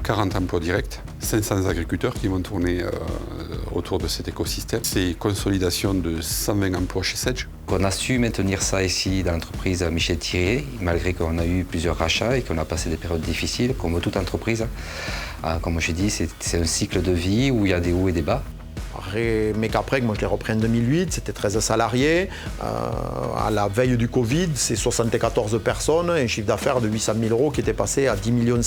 40 emplois directs, 500 agriculteurs qui vont tourner autour de cet écosystème. C'est consolidation de 120 emplois chez Sedge. On a su maintenir ça ici dans l'entreprise Michel Thirier, malgré qu'on a eu plusieurs rachats et qu'on a passé des périodes difficiles, comme toute entreprise. Comme je dis, c'est un cycle de vie où il y a des hauts et des bas. Mecapreg, moi je l'ai repris en 2008, c'était 13 salariés. À la veille du Covid, c'est 74 personnes et un chiffre d'affaires de 800 000 € qui était passé à 10,5 millions.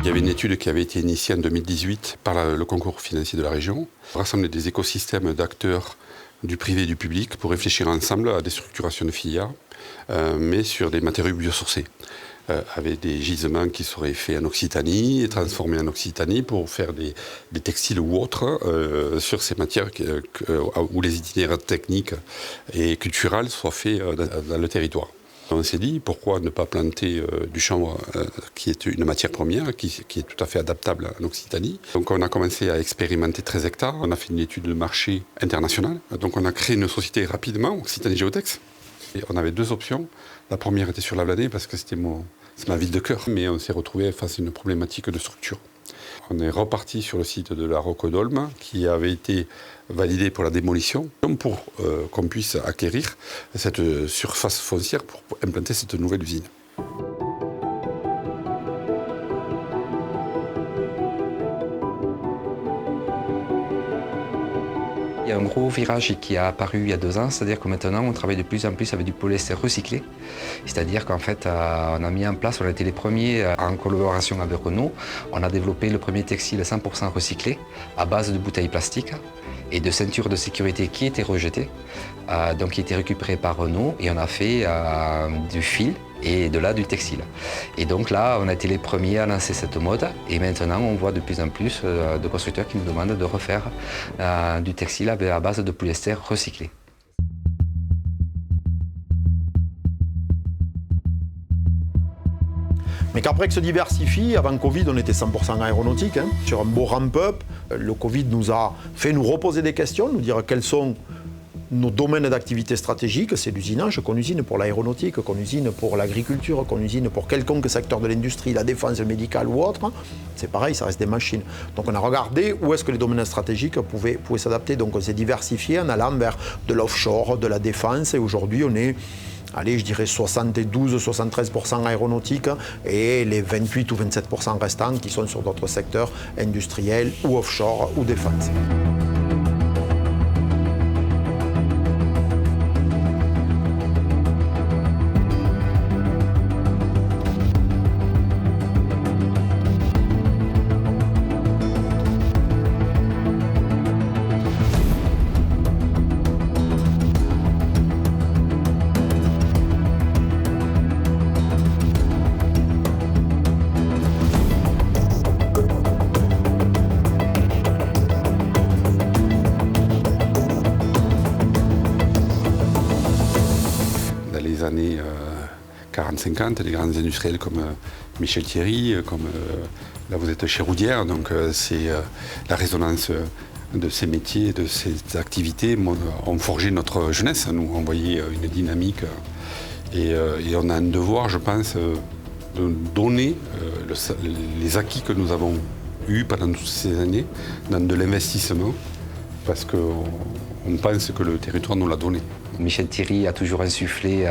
Il y avait une étude qui avait été initiée en 2018 par le concours financier de la région, rassembler des écosystèmes d'acteurs du privé et du public pour réfléchir ensemble à des structurations de filières, mais sur des matériaux biosourcés, avec des gisements qui seraient faits en Occitanie et transformés en Occitanie pour faire des textiles ou autres sur ces matières où les itinéraires techniques et culturels soient faits dans le territoire. On s'est dit, pourquoi ne pas planter du chanvre, qui est une matière première, qui est tout à fait adaptable en Occitanie. Donc on a commencé à expérimenter 13 hectares, on a fait une étude de marché internationale. Donc on a créé une société rapidement, Occitanie Geotex. Et on avait deux options. La première était sur la Blanée, parce que c'est ma ville de cœur. Mais on s'est retrouvé face à une problématique de structure. On est reparti sur le site de la Rocodolme, qui avait été validé pour la démolition, pour qu'on puisse acquérir cette surface foncière pour implanter cette nouvelle usine. Il y a un gros virage qui a apparu il y a 2 ans, c'est-à-dire que maintenant on travaille de plus en plus avec du polyester recyclé. C'est-à-dire qu'en fait on a mis en place, on a été les premiers en collaboration avec Renault, on a développé le premier textile 100% recyclé à base de bouteilles plastiques et de ceintures de sécurité qui étaient rejetées, donc qui étaient récupérées par Renault et on a fait du fil et de là du textile. Et donc là, on a été les premiers à lancer cette mode et maintenant on voit de plus en plus de constructeurs qui nous demandent de refaire du textile à base de polyester recyclé. Mecapreg se diversifie. Avant Covid, on était 100% aéronautique. Sur un beau ramp-up, le Covid nous a fait nous reposer des questions, nous dire quels sont nos domaines d'activité stratégiques. C'est l'usinage, qu'on usine pour l'aéronautique, qu'on usine pour l'agriculture, qu'on usine pour quelconque secteur de l'industrie, la défense, le médical ou autre. C'est pareil, ça reste des machines. Donc on a regardé où est-ce que les domaines stratégiques pouvaient s'adapter. Donc on s'est diversifié en allant vers de l'offshore, de la défense. Et aujourd'hui, on est, allez, je dirais 72-73% aéronautique et les 28 ou 27% restants qui sont sur d'autres secteurs industriels ou offshore ou défense. Les années 40-50, les grands industriels comme Michel Thirier, comme là vous êtes chez Roudière, donc c'est la résonance de ces métiers, de ces activités ont forgé notre jeunesse, nous envoyé une dynamique et on a un devoir, je pense, de donner les acquis que nous avons eus pendant toutes ces années dans de l'investissement parce qu'on pense que le territoire nous l'a donné. Michel Thirier a toujours insufflé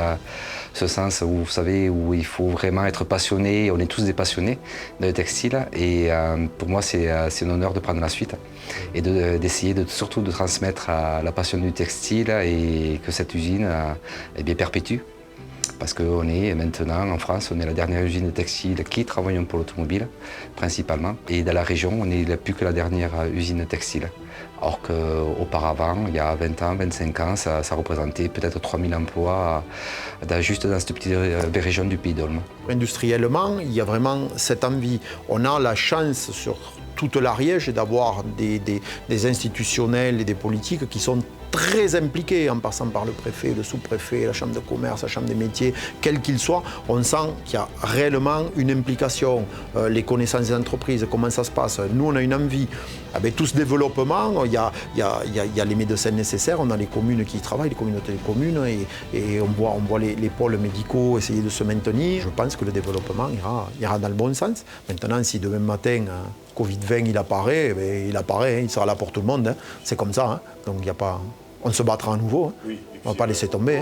ce sens où, vous savez, où il faut vraiment être passionné. On est tous des passionnés de textile et pour moi c'est un honneur de prendre la suite et d'essayer surtout de transmettre la passion du textile et que cette usine perpétue. Parce qu'on est maintenant en France, on est la dernière usine de textile qui travaille pour l'automobile principalement. Et dans la région, on n'est plus que la dernière usine textile. Alors qu'auparavant, il y a 20 ans, 25 ans, ça représentait peut-être 3000 emplois juste dans cette petite région du Pays d'Olme. Industriellement, il y a vraiment cette envie. On a la chance sur toute l'Ariège d'avoir des institutionnels et des politiques qui sont très impliqués, en passant par le préfet, le sous-préfet, la chambre de commerce, la chambre des métiers, quel qu'il soit. On sent qu'il y a réellement une implication, les connaissances des entreprises, comment ça se passe. Nous, on a une envie. Avec tout ce développement, il y a les médecins nécessaires, on a les communes qui y travaillent, les communautés de communes, et on voit les pôles médicaux essayer de se maintenir. Je pense que le développement ira dans le bon sens. Maintenant, si demain matin, Covid-20 il apparaît, il apparaît, il sera là pour tout le monde. C'est comme ça. Donc on se battra à nouveau. On ne va pas laisser tomber.